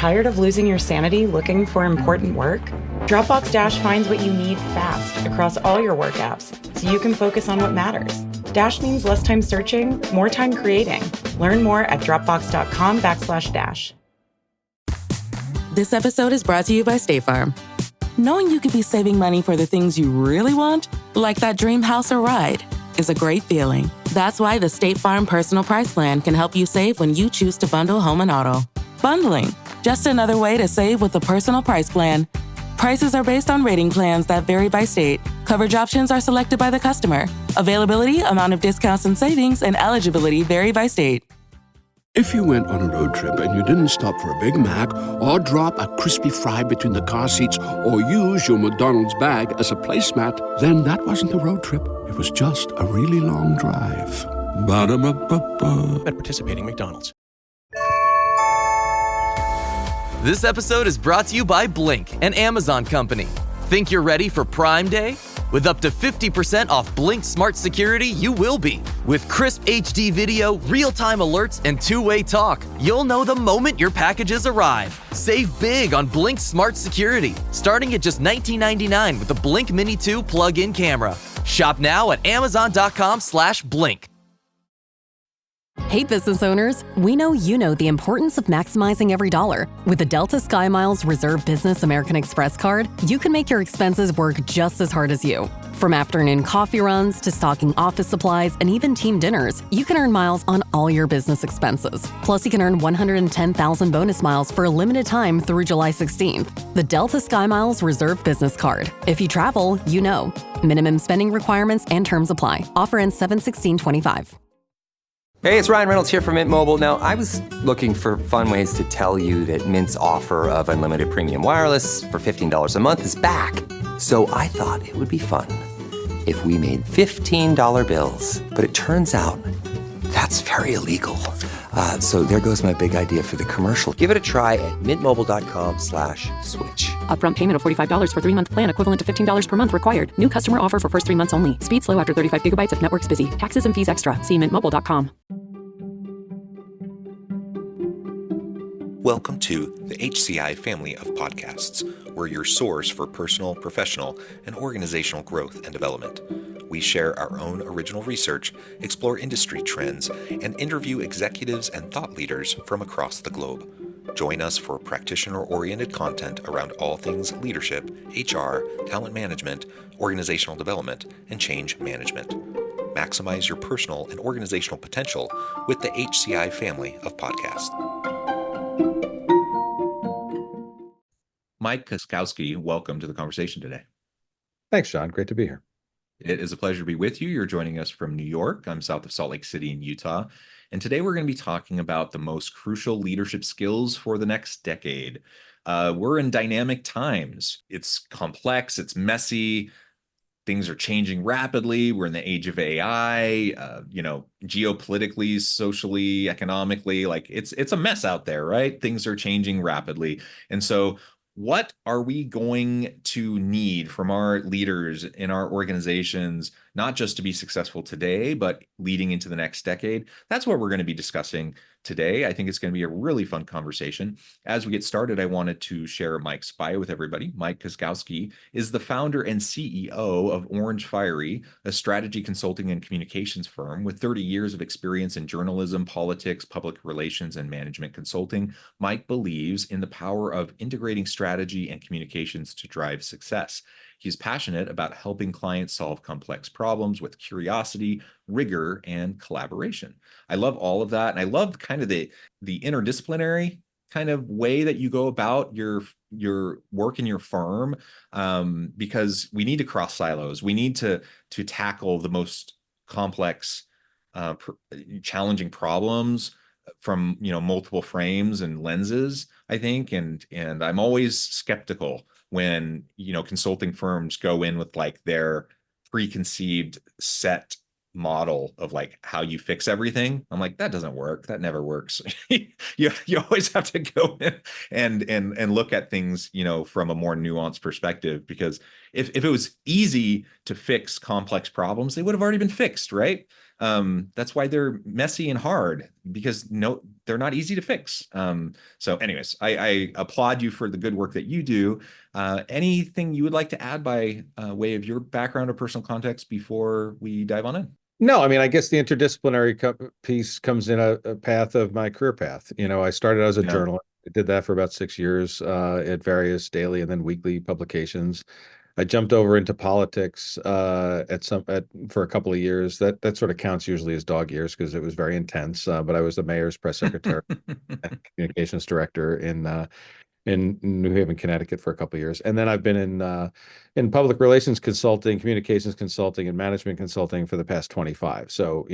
Tired of losing your sanity looking for important work? Dropbox Dash finds what you need fast across all your work apps so you can focus on what matters. Dash means less time searching, more time creating. Learn more at dropbox.com/dash. This episode is brought to you by State Farm. Knowing you could be saving money for the things you really want, like that dream house or ride, is a great feeling. That's why the State Farm Personal Price Plan can help you save when you choose to bundle home and auto. Bundling, just another way to save with the Personal Price Plan. Prices are based on rating plans that vary by state. Coverage options are selected by the customer. Availability, amount of discounts and savings, and eligibility vary by state. If you went on a road trip and you didn't stop for a Big Mac or drop a crispy fry between the car seats or use your McDonald's bag as a placemat, then that wasn't a road trip. It was just a really long drive. Ba-da-ba-ba-ba. At participating McDonald's. This episode is brought to you by Blink, an Amazon company. Think you're ready for Prime Day? With up to 50% off Blink Smart Security, you will be. With crisp HD video, real-time alerts, and two-way talk, you'll know the moment your packages arrive. Save big on Blink Smart Security, starting at just $19.99 with the Blink Mini 2 plug-in camera. Shop now at amazon.com/blink. Hey business owners, we know you know the importance of maximizing every dollar. With the Delta SkyMiles Reserve Business American Express card, you can make your expenses work just as hard as you. From afternoon coffee runs to stocking office supplies and even team dinners, you can earn miles on all your business expenses. Plus, you can earn 110,000 bonus miles for a limited time through July 16th. The Delta SkyMiles Reserve Business Card. If you travel, you know. Minimum spending requirements and terms apply. Offer ends 7/16/25. Hey, it's Ryan Reynolds here from Mint Mobile. Now, I was looking for fun ways to tell you that Mint's offer of unlimited premium wireless for $15 a month is back. So I thought it would be fun if we made $15 bills. But it turns out that's very illegal. So there goes my big idea for the commercial. Give it a try at mintmobile.com/switch. Upfront payment of $45 for 3-month plan equivalent to $15 per month required. New customer offer for first 3 months only. Speed slow after 35 gigabytes if network's busy. Taxes and fees extra. See mintmobile.com. Welcome to the HCI family of podcasts. We're your source for personal, professional, and organizational growth and development. We share our own original research, explore industry trends, and interview executives and thought leaders from across the globe. Join us for practitioner-oriented content around all things leadership, HR, talent management, organizational development, and change management. Maximize your personal and organizational potential with the HCI family of podcasts. Mike Kuczkowski, welcome to the conversation today. Thanks, John. Great to be here. It is a pleasure to be with you. You're joining us from New York. I'm south of Salt Lake City in Utah. And today we're going to be talking about the most crucial leadership skills for the next decade. We're in dynamic times. It's complex, it's messy. Things are changing rapidly. We're in the age of AI, geopolitically, socially, economically, like it's a mess out there, right? Things are changing rapidly. And so what are we going to need from our leaders in our organizations, not just to be successful today, but leading into the next decade? That's what we're going to be discussing today. I think it's going to be a really fun conversation. As we get started, I wanted to share Mike's bio with everybody. Mike Kuczkowski is the founder and CEO of Orange Fiery, a strategy consulting and communications firm with 30 years of experience in journalism, politics, public relations, and management consulting. Mike believes in the power of integrating strategy and communications to drive success. He's passionate about helping clients solve complex problems with curiosity, rigor, and collaboration. I love all of that. And I love kind of the interdisciplinary kind of way that you go about your work in your firm, because we need to cross silos. We need to tackle the most complex, challenging problems from multiple frames and lenses, I think. And I'm always skeptical when consulting firms go in with like their preconceived set model of like how you fix everything. I'm like, that doesn't work. That never works. you always have to go in and look at things from a more nuanced perspective, because if it was easy to fix complex problems, they would have already been fixed, right? That's why they're messy and hard, because they're not easy to fix. So anyways, I applaud you for the good work that you do. Anything you would like to add by way of your background or personal context before we dive on in? No, I mean, I guess the interdisciplinary piece comes in a path of my career path. I started as a journalist. I did that for about 6 years at various daily and then weekly publications. I jumped over into politics for a couple of years. That sort of counts usually as dog years because it was very intense. But I was the mayor's press secretary and communications director in New Haven, Connecticut for a couple of years. And then I've been in public relations consulting, communications consulting, and management consulting for the past 25. So,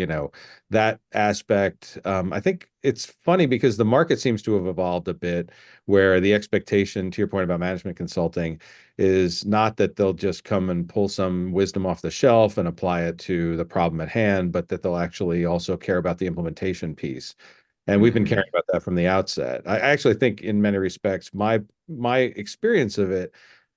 that aspect, I think it's funny because the market seems to have evolved a bit where the expectation, to your point about management consulting, is not that they'll just come and pull some wisdom off the shelf and apply it to the problem at hand, but that they'll actually also care about the implementation piece. And we've been caring about that from the outset. I actually think in many respects, my experience of it,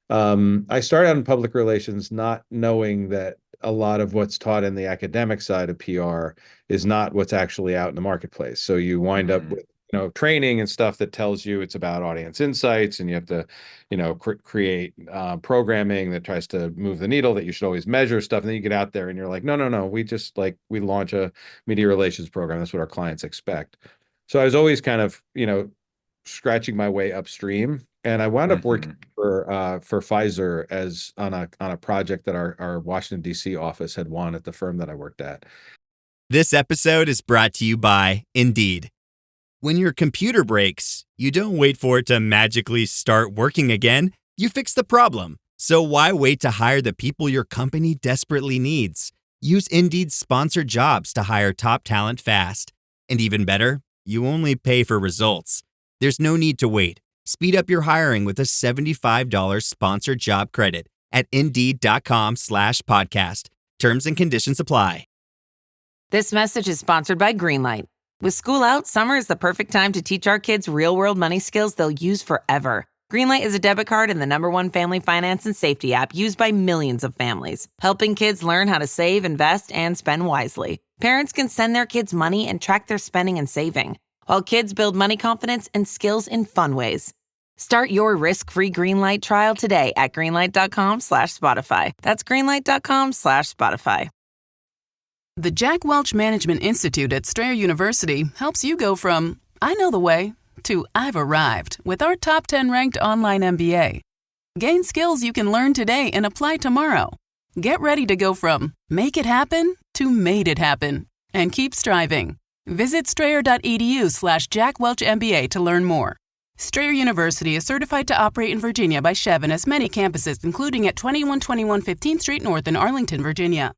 I started out in public relations not knowing that a lot of what's taught in the academic side of PR is not what's actually out in the marketplace. So you wind up with training and stuff that tells you it's about audience insights, and you have to create programming that tries to move the needle, that you should always measure stuff. And then you get out there and you're like, no, we launch a media relations program. That's what our clients expect. So I was always kind of, scratching my way upstream, and I wound up working for Pfizer as on a project that our Washington D.C. office had won at the firm that I worked at. This episode is brought to you by Indeed. When your computer breaks, you don't wait for it to magically start working again. You fix the problem. So why wait to hire the people your company desperately needs? Use Indeed's sponsored jobs to hire top talent fast. And even better, you only pay for results. There's no need to wait. Speed up your hiring with a $75 sponsored job credit at Indeed.com/podcast. Terms and conditions apply. This message is sponsored by Greenlight. With school out, summer is the perfect time to teach our kids real-world money skills they'll use forever. Greenlight is a debit card and the #1 family finance and safety app used by millions of families, helping kids learn how to save, invest, and spend wisely. Parents can send their kids money and track their spending and saving, while kids build money confidence and skills in fun ways. Start your risk-free Greenlight trial today at greenlight.com/Spotify. That's greenlight.com/Spotify. The Jack Welch Management Institute at Strayer University helps you go from, I know the way, to I've arrived with our top 10 ranked online MBA. Gain skills you can learn today and apply tomorrow. Get ready to go from make it happen to made it happen, and keep striving. Visit strayer.edu/Jack Welch MBA to learn more. Strayer University is certified to operate in Virginia by Chev and has many campuses, including at 2121 15th Street North in Arlington, Virginia.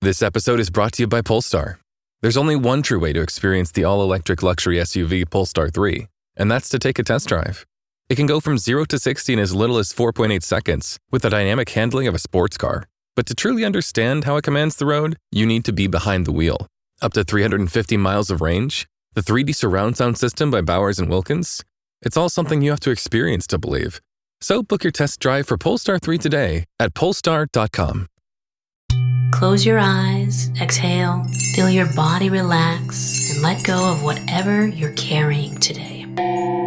This episode is brought to you by Polestar. There's only one true way to experience the all-electric luxury SUV Polestar 3, and that's to take a test drive. It can go from 0 to 60 in as little as 4.8 seconds with the dynamic handling of a sports car. But to truly understand how it commands the road, you need to be behind the wheel. Up to 350 miles of range, the 3D surround sound system by Bowers & Wilkins. It's all something you have to experience to believe. So book your test drive for Polestar 3 today at polestar.com. Close your eyes, exhale, feel your body relax, and let go of whatever you're carrying today.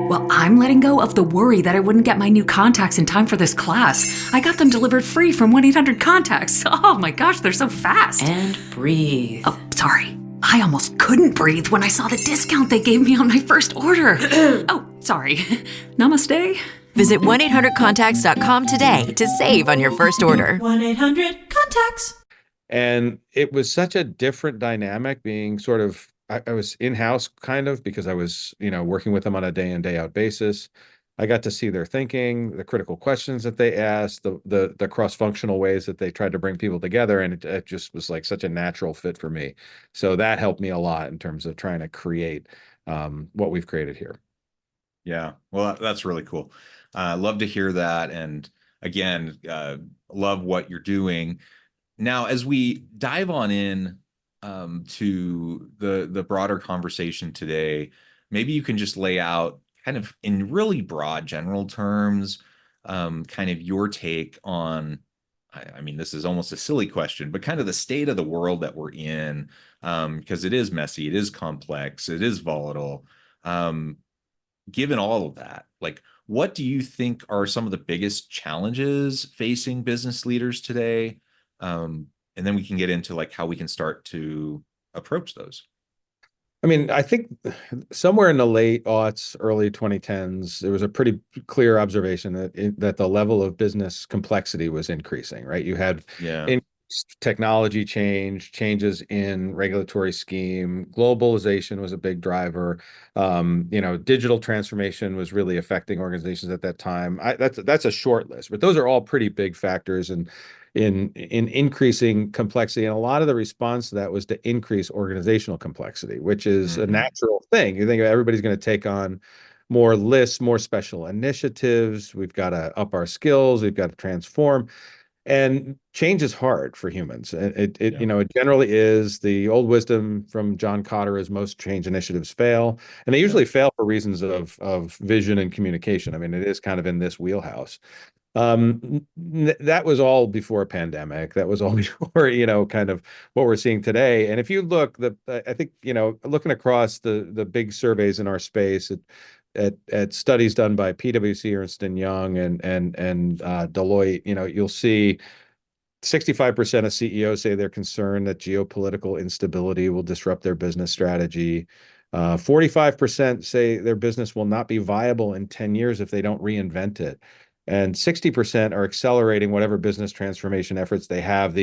Well, I'm letting go of the worry that I wouldn't get my new contacts in time for this class. I got them delivered free from 1-800-CONTACTS. Oh my gosh, they're so fast. And breathe. Oh, sorry. I almost couldn't breathe when I saw the discount they gave me on my first order. Oh, sorry. Namaste. Visit 1-800-CONTACTS.com today to save on your first order. 1-800-CONTACTS. And it was such a different dynamic being sort of, I was in-house kind of because I was, working with them on a day in, day out basis. I got to see their thinking, the critical questions that they asked, the cross-functional ways that they tried to bring people together. And it just was like such a natural fit for me. So that helped me a lot in terms of trying to create what we've created here. Yeah, well, that's really cool. Love to hear that. And again, love what you're doing. Now, as we dive on in to the broader conversation today, maybe you can just lay out kind of in really broad general terms, kind of your take on I mean, this is almost a silly question, but kind of the state of the world that we're in, because it is messy, it is complex, it is volatile. Um, Given all of that, like, what do you think are some of the biggest challenges facing business leaders today? And then we can get into like how we can start to approach those. I mean, I think somewhere in the late aughts, early 2010s, there was a pretty clear observation that the level of business complexity was increasing, right? You had Yeah. increased technology changes in regulatory scheme, globalization was a big driver. Digital transformation was really affecting organizations at that time. That's a short list, but those are all pretty big factors in increasing complexity. And a lot of the response to that was to increase organizational complexity, which is a natural thing. You think everybody's going to take on more lists, more special initiatives. We've got to up our skills. We've got to transform. And change is hard for humans. It generally is. The old wisdom from John Kotter is most change initiatives fail, and they usually fail for reasons of vision and communication. I mean, it is kind of in this wheelhouse. That was all before a pandemic. That was all before, kind of what we're seeing today. And if you look, I think, looking across the big surveys in our space at studies done by PwC, Ernst and Young, and Deloitte, you'll see 65% of CEOs say they're concerned that geopolitical instability will disrupt their business strategy. 45% say their business will not be viable in 10 years if they don't reinvent it. And 60% are accelerating whatever business transformation efforts they have.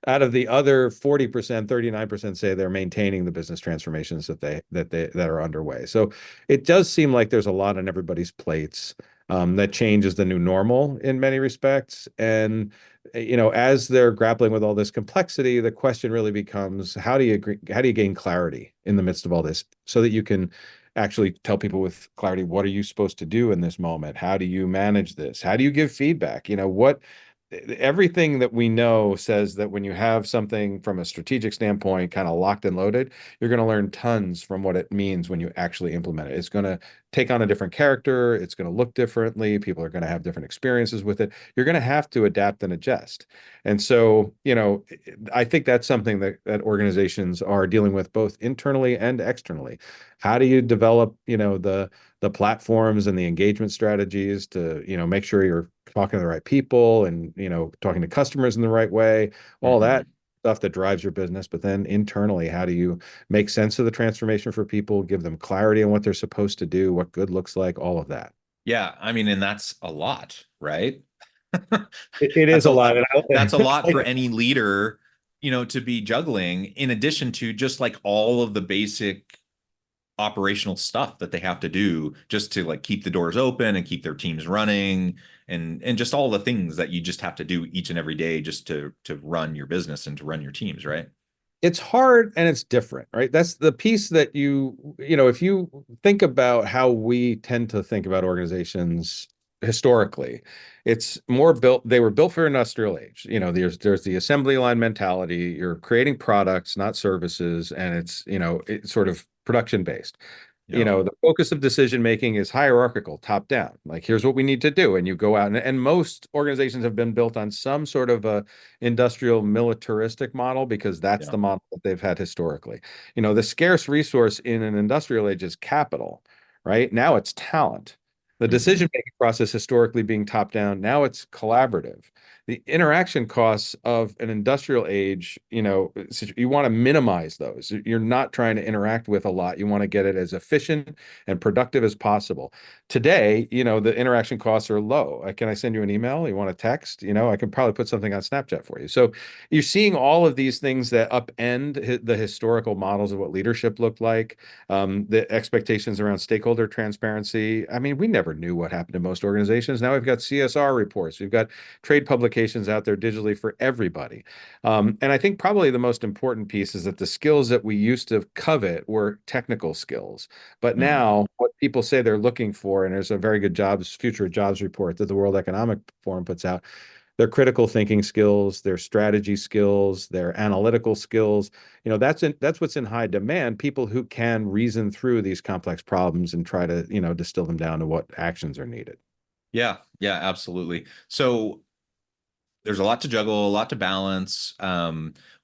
Out of the other 40%, 39% say they're maintaining the business transformations that are underway. So it does seem like there's a lot on everybody's plates. That change is the new normal in many respects. And as they're grappling with all this complexity, the question really becomes, how do you gain clarity in the midst of all this so that you can actually tell people with clarity, what are you supposed to do in this moment? How do you manage this? How do you give feedback? Everything that we know says that when you have something from a strategic standpoint kind of locked and loaded, you're going to learn tons from what it means when you actually implement it. It's going to take on a different character. It's going to look differently. People are going to have different experiences with it. You're going to have to adapt and adjust. And so, I think that's something that organizations are dealing with both internally and externally. How do you develop, the platforms and the engagement strategies to, make sure you're talking to the right people and, talking to customers in the right way, all that stuff that drives your business. But then internally, how do you make sense of the transformation for people, give them clarity on what they're supposed to do, what good looks like, all of that. Yeah. I mean, and that's a lot, right? It is a lot. That's a lot for any leader, to be juggling, in addition to just like all of the basic operational stuff that they have to do just to like keep the doors open and keep their teams running, and just all the things that you just have to do each and every day just to run your business and to run your teams, right? It's hard and it's different, right? That's the piece that if you think about how we tend to think about organizations historically, it's more built, they were built for industrial age. There's the assembly line mentality. You're creating products, not services, and it's sort of production based. The focus of decision making is hierarchical, top down. Like, here's what we need to do, and you go out, and most organizations have been built on some sort of a industrial militaristic model because that's the model that they've had historically. The scarce resource in an industrial age is capital, right? Now it's talent. The decision making process historically being top down, now it's collaborative. The interaction costs of an industrial age, you want to minimize those. You're not trying to interact with a lot. You want to get it as efficient and productive as possible. Today, the interaction costs are low. Can I send you an email? You want a text? I can probably put something on Snapchat for you. So you're seeing all of these things that upend the historical models of what leadership looked like, the expectations around stakeholder transparency. I mean, we never knew what happened to most organizations. Now we've got CSR reports. We've got trade publications out there digitally for everybody. And I think probably the most important piece is that the skills that we used to covet were technical skills. But now what people say they're looking for, and there's a very good future jobs report that the World Economic Forum puts out, their critical thinking skills, their strategy skills, their analytical skills. That's what's in high demand. People who can reason through these complex problems and try to, distill them down to what actions are needed. Yeah, absolutely. So there's a lot to juggle, a lot to balance.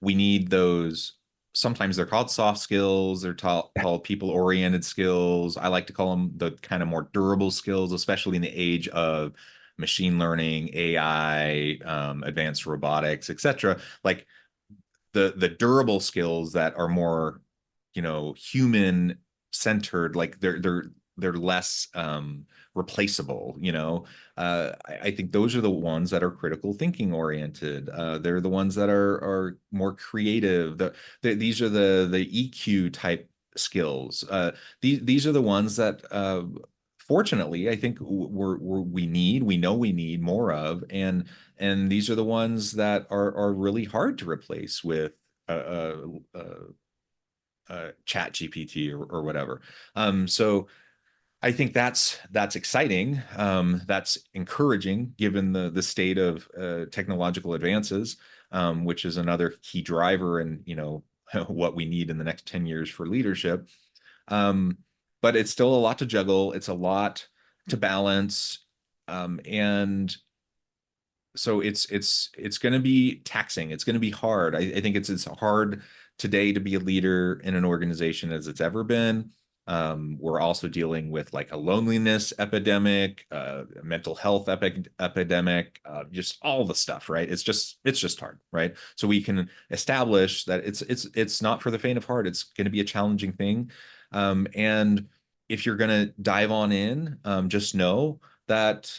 We need those. Sometimes they're called soft skills. They're called people-oriented skills. I like to call them the kind of more durable skills, especially in the age of machine learning, AI, advanced robotics, etc. Like the durable skills that are more, human centered, like they're less replaceable. I think those are the ones that are critical thinking oriented. They're the ones that are more creative. These are the EQ type skills. These are the ones that fortunately I think we know we need more of, and these are the ones that are really hard to replace with chat GPT or whatever. So I think that's exciting. That's encouraging given the state of technological advances, which is another key driver in what we need in the next 10 years for leadership. But it's still a lot to juggle. It's a lot to balance, and so it's going to be taxing. It's going to be hard. I think it's hard today to be a leader in an organization as it's ever been. We're also dealing with like a loneliness epidemic, mental health epidemic, just all the stuff, right? It's just hard, right? So we can establish that it's not for the faint of heart. It's going to be a challenging thing, and if you're going to dive on in, just know that,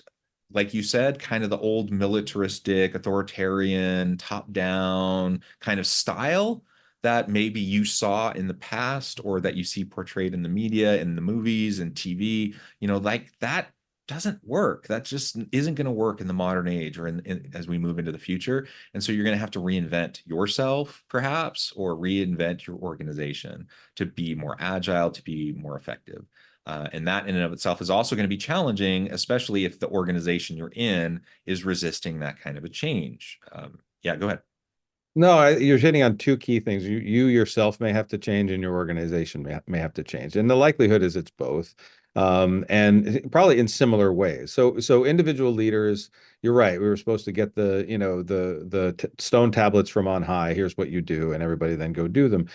like you said, kind of the old militaristic, authoritarian, top-down kind of style that maybe you saw in the past or that you see portrayed in the media, in the movies and TV, like that doesn't work. That just isn't going to work in the modern age or as we move into the future. And so you're going to have to reinvent yourself, perhaps, or reinvent your organization to be more agile, to be more effective. And that in and of itself is also going to be challenging, especially if the organization you're in is resisting that kind of a change. Yeah, go ahead. No, you're hitting on two key things. You yourself may have to change, and your organization may have to change. And the likelihood is it's both, and probably in similar ways. So individual leaders, you're right. We were supposed to get the stone tablets from on high. Here's what you do, and everybody then go do them.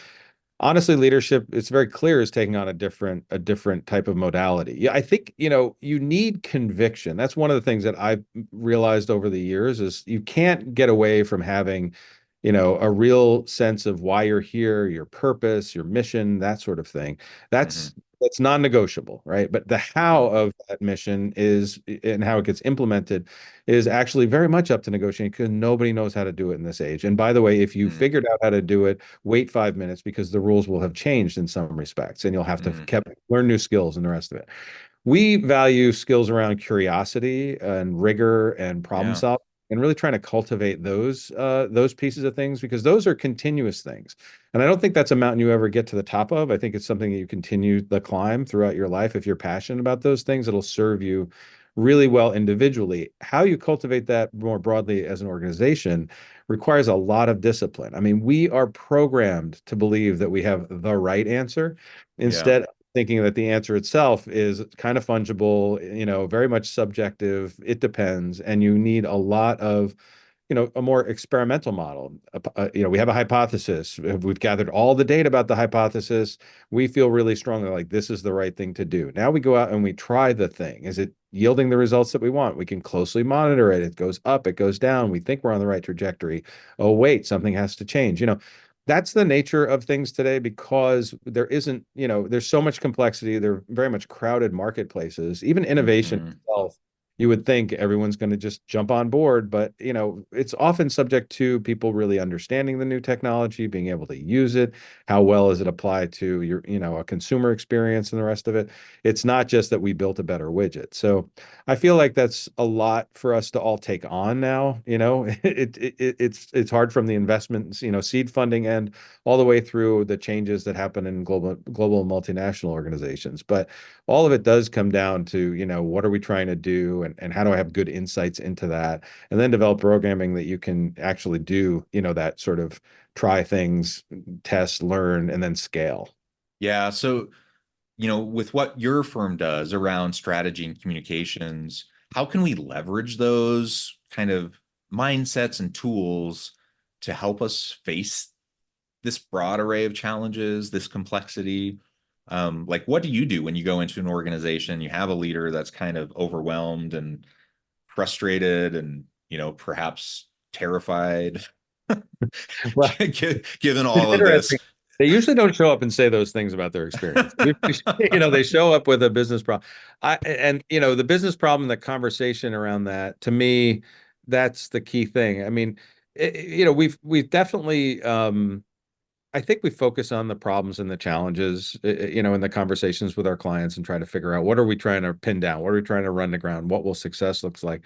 Honestly, leadership, it's very clear, is taking on a different type of modality. Yeah, I think, you need conviction. That's one of the things that I've realized over the years is you can't get away from having, a real sense of why you're here, your purpose, your mission, that sort of thing. That's non-negotiable, right? But the how of that mission is, and how it gets implemented is actually very much up to negotiating, because nobody knows how to do it in this age. And by the way, if you figured out how to do it, wait 5 minutes, because the rules will have changed in some respects, and you'll have to learn new skills and the rest of it. We value skills around curiosity and rigor and problem solving, and really trying to cultivate those pieces of things, because those are continuous things. And I don't think that's a mountain you ever get to the top of. I think it's something that you continue the climb throughout your life. If you're passionate about those things, it'll serve you really well individually. How you cultivate that more broadly as an organization requires a lot of discipline. I mean, we are programmed to believe that we have the right answer, instead of thinking that the answer itself is kind of fungible, very much subjective. It depends, and you need a lot of, a more experimental model. We have a hypothesis. We've gathered all the data about the hypothesis. We feel really strongly like this is the right thing to do. Now we go out and we try the thing. Is it yielding the results that we want? We can closely monitor it. It goes up, it goes down. We think we're on the right trajectory. Oh, wait, something has to change. That's the nature of things today, because there isn't, there's so much complexity. They're very much crowded marketplaces. Even innovation itself, you would think everyone's going to just jump on board, but it's often subject to people really understanding the new technology, being able to use it. How well is it applied to your, a consumer experience and the rest of it? It's not just that we built a better widget. So I feel like that's a lot for us to all take on now. It's hard from the investments, seed funding end, all the way through the changes that happen in global multinational organizations. But all of it does come down to, what are we trying to do, and how do I have good insights into that, and then develop programming that you can actually do, that sort of try things, test, learn, and then scale. Yeah. So, with what your firm does around strategy and communications, how can we leverage those kind of mindsets and tools to help us face this broad array of challenges, this complexity? Like, what do you do when you go into an organization, you have a leader that's kind of overwhelmed and frustrated and, perhaps terrified, Well, given it's all of this? interesting. They usually don't show up and say those things about their experience. They show up with a business problem. The business problem, the conversation around that, to me, that's the key thing. I mean, we've definitely, I think we focus on the problems and the challenges, in the conversations with our clients and try to figure out what are we trying to pin down? What are we trying to run to ground? What will success looks like?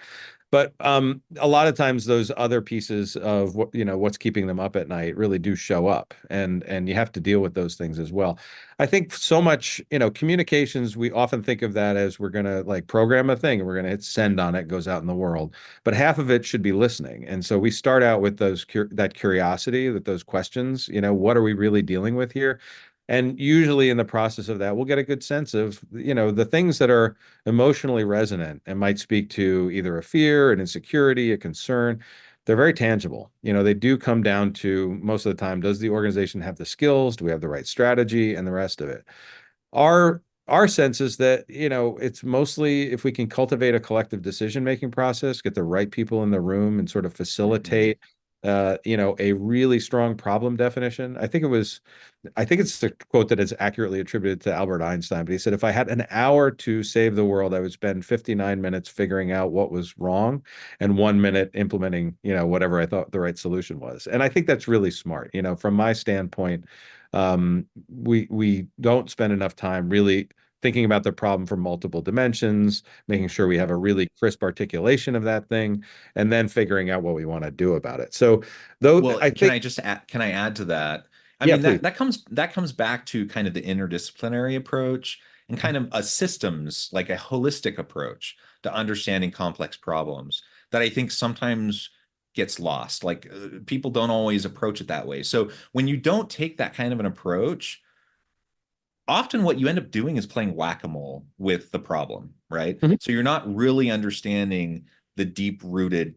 But a lot of times those other pieces of what's keeping them up at night really do show up, and you have to deal with those things as well. I think so much, communications, we often think of that as we're going to like program a thing and we're going to hit send on it, goes out in the world. But half of it should be listening. And so we start out with that curiosity, with those questions, what are we really dealing with here? And usually in the process of that, we'll get a good sense of, the things that are emotionally resonant and might speak to either a fear, an insecurity, a concern. They're very tangible. They do come down to, most of the time, does the organization have the skills? Do we have the right strategy and the rest of it? Our sense is that, it's mostly if we can cultivate a collective decision-making process, get the right people in the room and sort of facilitate, a really strong problem definition. I think it's the quote that is accurately attributed to Albert Einstein, but he said, if I had an hour to save the world, I would spend 59 minutes figuring out what was wrong and 1 minute implementing, whatever I thought the right solution was. And I think that's really smart. From my standpoint, we don't spend enough time really thinking about the problem from multiple dimensions, making sure we have a really crisp articulation of that thing, and then figuring out what we want to do about it. So, though, Well, I think, can I add to that? I yeah, mean, please. that comes back to kind of the interdisciplinary approach and kind of a systems, like a holistic approach to understanding complex problems that I think sometimes gets lost. Like, people don't always approach it that way. So when you don't take that kind of an approach, often what you end up doing is playing whack-a-mole with the problem, right? Mhm. So you're not really understanding the deep-rooted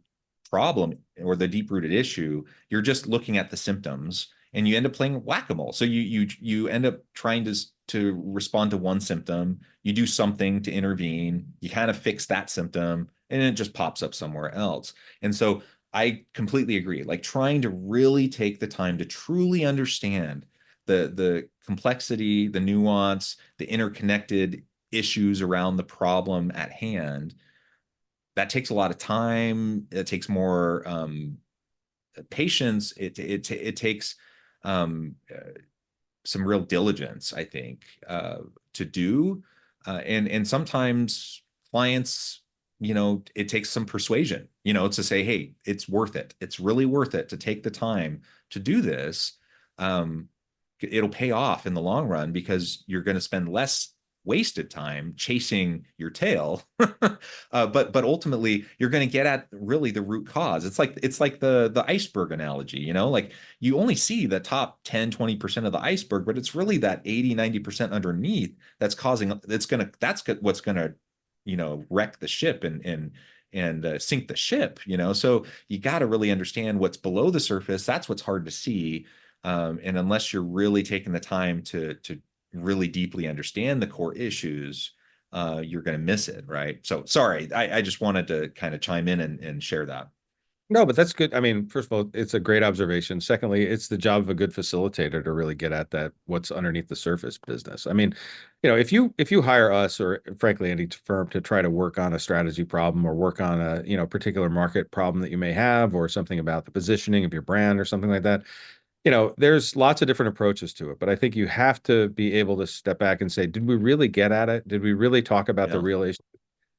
problem or the deep-rooted issue. You're just looking at the symptoms and you end up playing whack-a-mole. So you end up trying to respond to one symptom, you do something to intervene, you kind of fix that symptom, and it just pops up somewhere else. And so I completely agree. Like, trying to really take the time to truly understand the complexity, the nuance, the interconnected issues around the problem at hand, that takes a lot of time. It takes more patience. It takes some real diligence, I think, to do. And sometimes clients, it takes some persuasion, to say, hey, it's worth it. It's really worth it to take the time to do this. It'll pay off in the long run because you're going to spend less wasted time chasing your tail. But ultimately you're going to get at really the root cause. It's like the iceberg analogy, like you only see the top 10-20% of the iceberg, but it's really that 80-90% underneath that's what's going to wreck the ship and sink the ship. So you got to really understand what's below the surface. That's what's hard to see. And unless you're really taking the time to really deeply understand the core issues, you're going to miss it, right? So sorry, I just wanted to kind of chime in and share that. No, but that's good. I mean, first of all, it's a great observation. Secondly, it's the job of a good facilitator to really get at that, what's underneath the surface business. I mean, if you hire us or frankly any firm to try to work on a strategy problem or work on a, particular market problem that you may have or something about the positioning of your brand or something like that, there's lots of different approaches to it, but I think you have to be able to step back and say, did we really get at it? Did we really talk about the Yeah. real issue?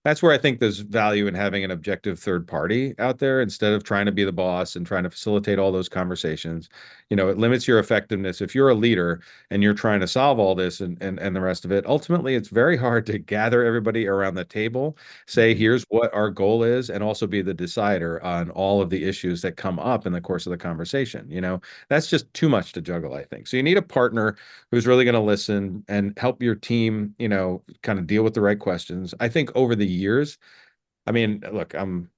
That's where I think there's value in having an objective third party out there instead of trying to be the boss and trying to facilitate all those conversations. It limits your effectiveness. If you're a leader and you're trying to solve all this and the rest of it, ultimately it's very hard to gather everybody around the table, say, here's what our goal is, and also be the decider on all of the issues that come up in the course of the conversation. That's just too much to juggle, I think. So you need a partner who's really going to listen and help your team, kind of deal with the right questions. I think over the years, I mean, look, I'm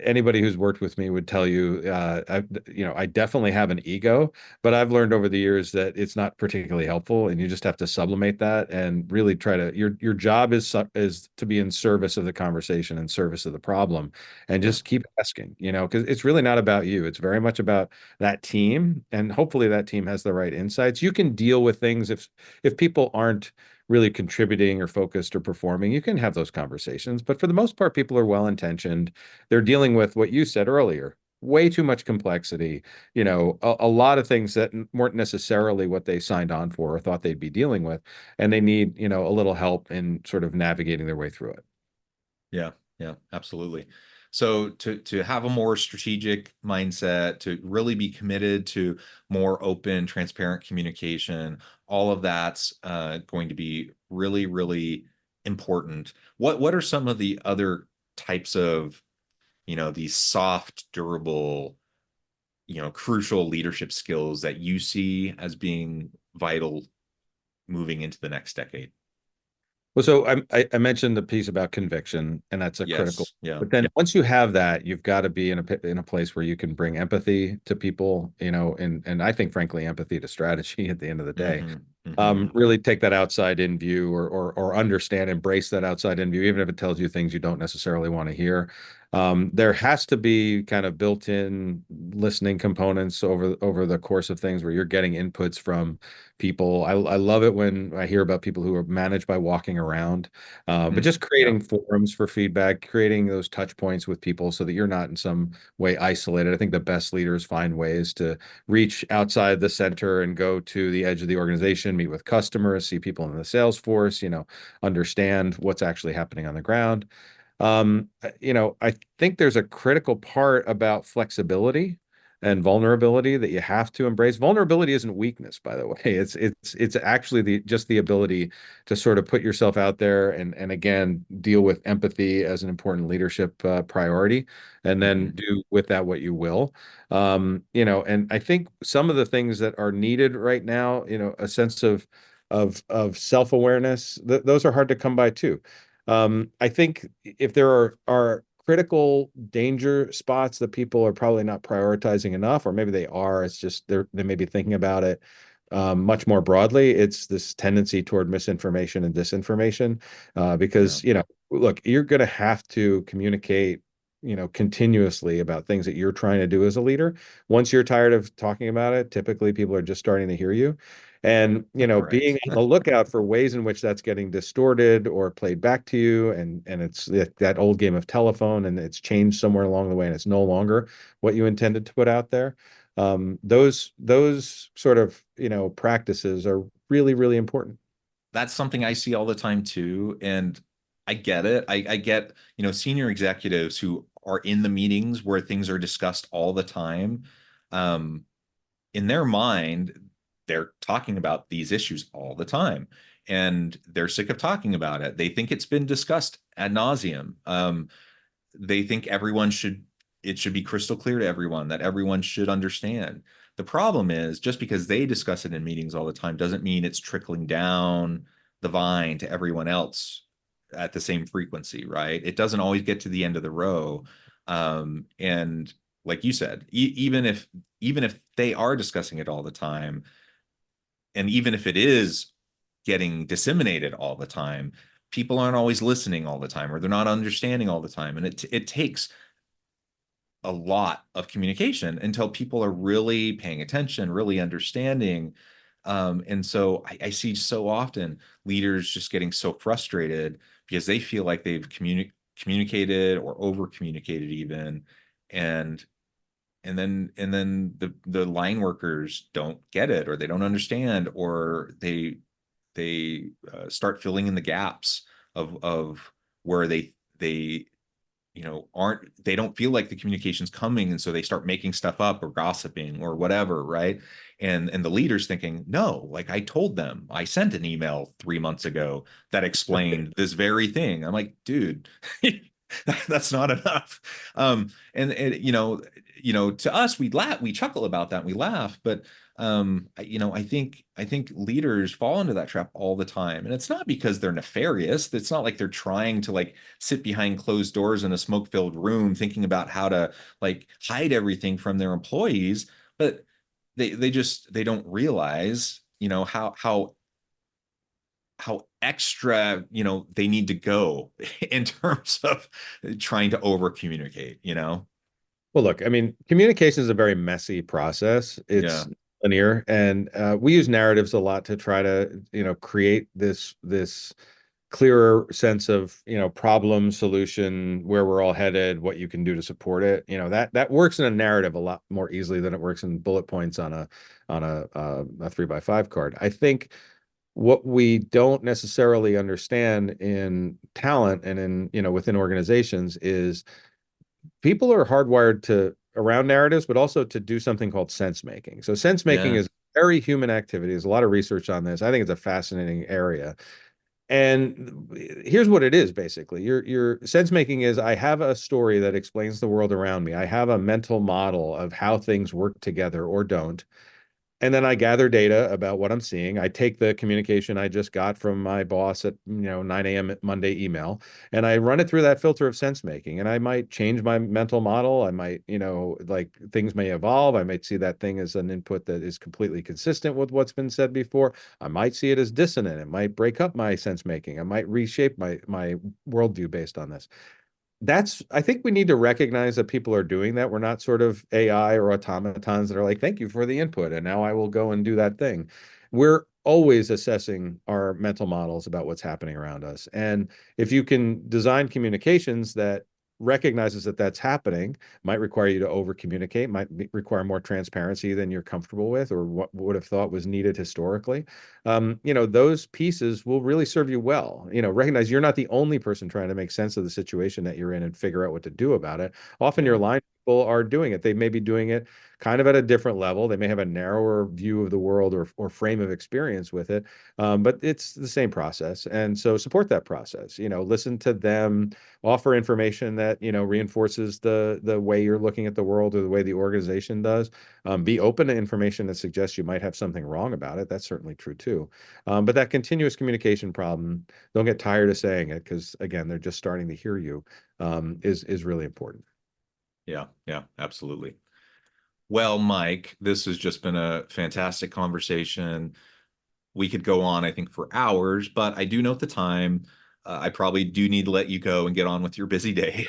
anybody who's worked with me would tell you, I definitely have an ego, but I've learned over the years that it's not particularly helpful, and you just have to sublimate that and really try to. Your job is to be in service of the conversation and service of the problem, and just keep asking. Because it's really not about you. It's very much about that team, and hopefully that team has the right insights. You can deal with things if people aren't really contributing or focused or performing, you can have those conversations. But for the most part, people are well intentioned. They're dealing with what you said earlier, way too much complexity, a lot of things that weren't necessarily what they signed on for or thought they'd be dealing with. And they need, a little help in sort of navigating their way through it. Yeah, yeah, absolutely. So to have a more strategic mindset, to really be committed to more open, transparent communication, all of that's going to be really, really important. What are some of the other types of, these soft, durable, crucial leadership skills that you see as being vital moving into the next decade? Well, so I mentioned the piece about conviction, and that's a critical. Yeah. But then once you have that, you've got to be in a place where you can bring empathy to people, and I think, frankly, empathy to strategy at the end of the day. Really take that outside in view, or understand, embrace that outside in view, even if it tells you things you don't necessarily want to hear. There has to be kind of built-in listening components over the course of things where you're getting inputs from people. I love it when I hear about people who are managed by walking around, but just creating forums for feedback, creating those touch points with people so that you're not in some way isolated. I think the best leaders find ways to reach outside the center and go to the edge of the organization, meet with customers, see people in the sales force, understand what's actually happening on the ground. I think there's a critical part about flexibility and vulnerability that you have to embrace. Vulnerability isn't weakness, by the way. It's actually just the ability to sort of put yourself out there and again deal with empathy as an important leadership priority, and then do with that what you will. And I think some of the things that are needed right now, a sense of self-awareness, those are hard to come by too. I think if there are critical danger spots that people are probably not prioritizing enough, or maybe they are, it's just they may be thinking about it much more broadly. It's this tendency toward misinformation and disinformation, because, look, you're going to have to communicate, continuously about things that you're trying to do as a leader. Once you're tired of talking about it, typically people are just starting to hear you. And, being on the lookout for ways in which that's getting distorted or played back to you. And it's that old game of telephone, and it's changed somewhere along the way, and it's no longer what you intended to put out there. Those sort of, practices are really, really important. That's something I see all the time too. And I get it. I get, senior executives who are in the meetings where things are discussed all the time. In their mind, they're talking about these issues all the time, and they're sick of talking about it. They think it's been discussed ad nauseum. They think it should be crystal clear to everyone, that everyone should understand. The problem is, just because they discuss it in meetings all the time doesn't mean it's trickling down the vine to everyone else at the same frequency, right? It doesn't always get to the end of the row. And like you said, even if they are discussing it all the time, and even if it is getting disseminated all the time, people aren't always listening all the time, or they're not understanding all the time. And it takes a lot of communication until people are really paying attention, really understanding. And so I see so often leaders just getting so frustrated because they feel like they've communicated or over communicated even. And then the line workers don't get it, or they don't understand, or they start filling in the gaps of where they they don't feel like the communication's coming, and so they start making stuff up or gossiping or whatever, right? And the leader's thinking, no, like, I told them, I sent an email 3 months ago that explained this very thing. I'm like, dude, that's not enough. And to us, we chuckle about that and we laugh, but I think leaders fall into that trap all the time, and it's not because they're nefarious. It's not like they're trying to like sit behind closed doors in a smoke-filled room thinking about how to like hide everything from their employees, but they don't realize, how extra, they need to go in terms of trying to over communicate. Well, look, I mean, communication is a very messy process. Yeah. It's linear, and we use narratives a lot to try to, create this clearer sense of, problem, solution, where we're all headed, what you can do to support it. That works in a narrative a lot more easily than it works in bullet points on a 3x5 card. I think what we don't necessarily understand in talent and within organizations is people are hardwired to around narratives, but also to do something called sense making. So sense making Yeah. is a very human activity. There's a lot of research on this. I think it's a fascinating area. And here's what it is basically. Your sense making is I have a story that explains the world around me. I have a mental model of how things work together or don't. And then I gather data about what I'm seeing. I take the communication I just got from my boss at 9 a.m. Monday email, and I run it through that filter of sense making. And I might change my mental model. I might, like things may evolve. I might see that thing as an input that is completely consistent with what's been said before. I might see it as dissonant. It might break up my sense making. I might reshape my worldview based on this. I think we need to recognize that people are doing that. We're not sort of AI or automatons that are like, thank you for the input, and now I will go and do that thing. We're always assessing our mental models about what's happening around us. And if you can design communications that recognizes that that's happening, might require you to over communicate, require more transparency than you're comfortable with or what would have thought was needed historically. Those pieces will really serve you well. Recognize you're not the only person trying to make sense of the situation that you're in and figure out what to do about it. Often your line people are doing it. They may be doing it kind of at a different level. They may have a narrower view of the world or frame of experience with it, but it's the same process. And so support that process. Listen to them, offer information that reinforces the way you're looking at the world or the way the organization does. Be open to information that suggests you might have something wrong about it. That's certainly true too. But that continuous communication problem, don't get tired of saying it because again, they're just starting to hear you, is really important. Yeah, absolutely. Well, Mike, this has just been a fantastic conversation. We could go on, I think, for hours, but I do note the time. I probably do need to let you go and get on with your busy day.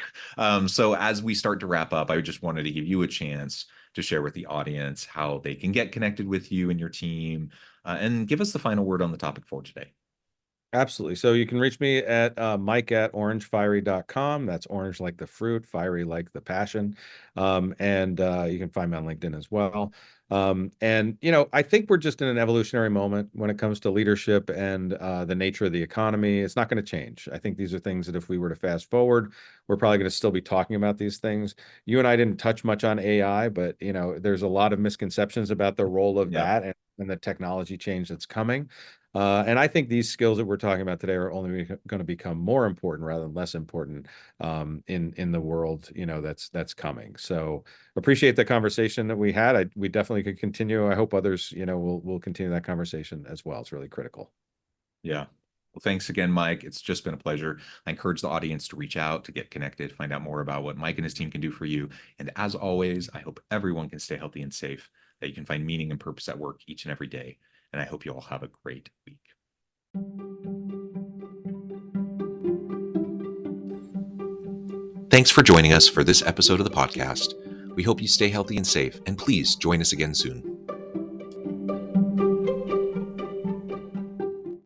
So as we start to wrap up, I just wanted to give you a chance to share with the audience how they can get connected with you and your team, and give us the final word on the topic for today. Absolutely. So you can reach me at mike@orangefiery.com. That's orange like the fruit, fiery like the passion. And you can find me on LinkedIn as well. I think we're just in an evolutionary moment when it comes to leadership and the nature of the economy. It's not going to change. I think these are things that if we were to fast forward, we're probably going to still be talking about these things. You and I didn't touch much on AI, but there's a lot of misconceptions about the role of that and the technology change that's coming. And I think these skills that we're talking about today are only going to become more important rather than less important in the world, that's coming. So appreciate the conversation that we had. We definitely could continue. I hope others, will continue that conversation as well. It's really critical. Yeah. Well, thanks again, Mike. It's just been a pleasure. I encourage the audience to reach out, to get connected, find out more about what Mike and his team can do for you. And as always, I hope everyone can stay healthy and safe, that you can find meaning and purpose at work each and every day. And I hope you all have a great week. Thanks for joining us for this episode of the podcast. We hope you stay healthy and safe, and please join us again soon.